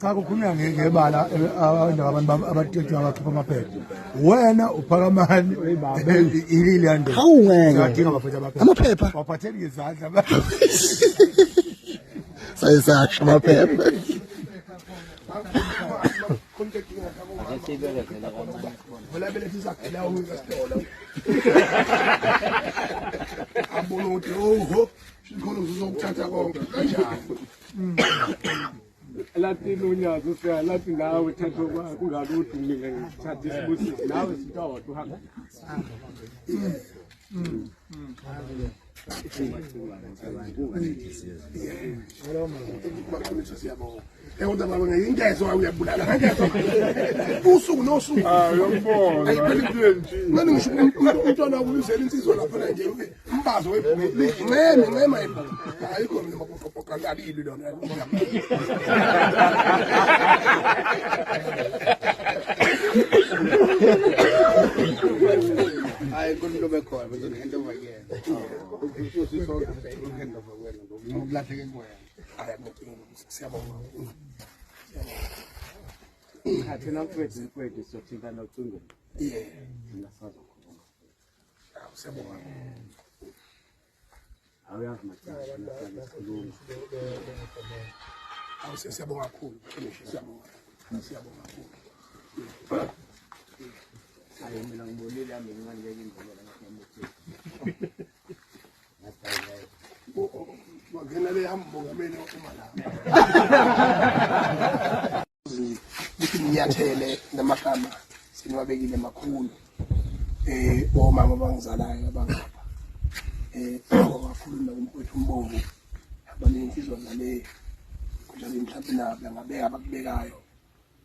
Cha kukhulunywa ngebala abantu abathethwe abakhipha amaphepha wena uphakamani ilili yande Hawungeke amaphepha waphathela izandla sayisasha amaphepha abona ukuthi oho sikhona uzokuthatha konke kanjani Latin unyazo usiya lathi nawe uthatha kwakho kungaluthi mina ngithatha isibusisi nawe sitawa tuhamba Ekonza baba ngiyingezo uyabulala ngezo usuku nosuku yobona ayipheli nje ngani ngisho umntwana wakuzela insizwa lapha nje umbazo wencema ayikho mina mabokophoka ngalili lona hayi kulo bekhona ngento bayena ukulahleke kuwena hayi siyabonga khathi nakwethu sothintana ucingweni nasazo khona siyabonga awuyazi masikhuluma siyabonga kakhulu siyabonga kakhulu hayi mina ngibonile yami ngincane indlela lakamuthe wangena le hambongameli uma la nginyathele namagama sinwabekile makhulu omama abangizalayo abangapha kakhulu nakumfowethu umbongo abanensizwa ngale njalo mhlawumbe nabo ngabeka abakubekayo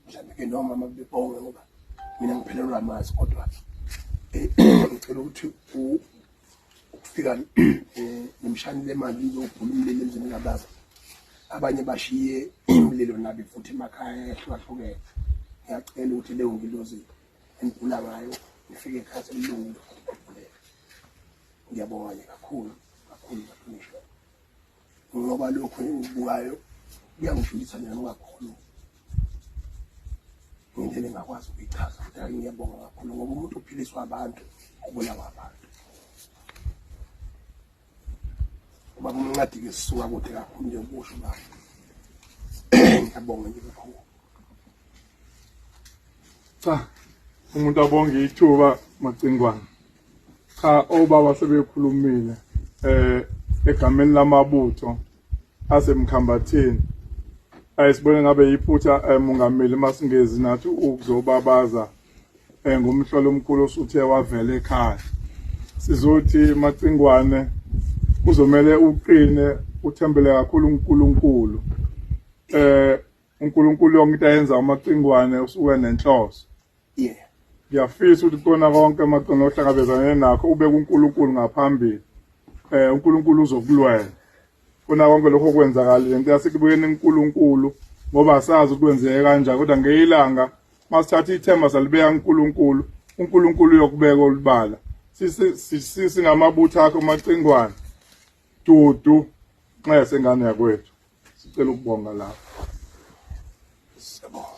mhlawumbe ke noma makubebonge ngoba mina ngiphelelwa amazi kodwa ngicela ukuthi ukufika nemshani lemali izobhula umlilo emzini kababa abanye bashiye imlilo nabi futhi emakhaya ehlukahlukene ngiyacela ukuthi leyo ngilozi engigula ngayo ngifike ekhaya selungu ngiyabonga kakhulu bakunisha ngoba lokho engibukayo kuyangijulisa mina ngokakhulu ngendlela engakwazi ukuyichaza kodwa ngiyabonga kakhulu ngoba umuntu uphiliswa abantu ubulawa abantu ngoba kumncadi ke sisuka kude kakhulu nje ubusho bami ngiyabonga nje kakhulu cha umuntu abonge ithuba Macingwane cha obaba sebekhulumile egameni lamabutho asemkhambathini ayisibone ngabe yiphutha mongameli masingezi nathi ukuzobabaza ngomhlolo omkhulu osuthe wavela ekhaya sizothi Macingwane uzomela uqine uthembele kakhulu uNkulunkulu uNkulunkulu yonke ayenza uMacingwane usuke nenhloso ngiyafisa ukuthi kona konke amaqono ohlangabezana nakho ube kuNkulunkulu ngaphambili uNkulunkulu uzokulwela kona konke lokho kwenzakalile into yasikubuyeni uNkulunkulu ngoba asazi ukwenzeka kanjani kodwa ngeyilanga masithatha ithemba salibeka uNkulunkulu uNkulunkulu uyokubeka olubala sisi ngamabutho akho Macingwane dudu nxa sengane yakwethu sicela ukubonga lapho siyabonga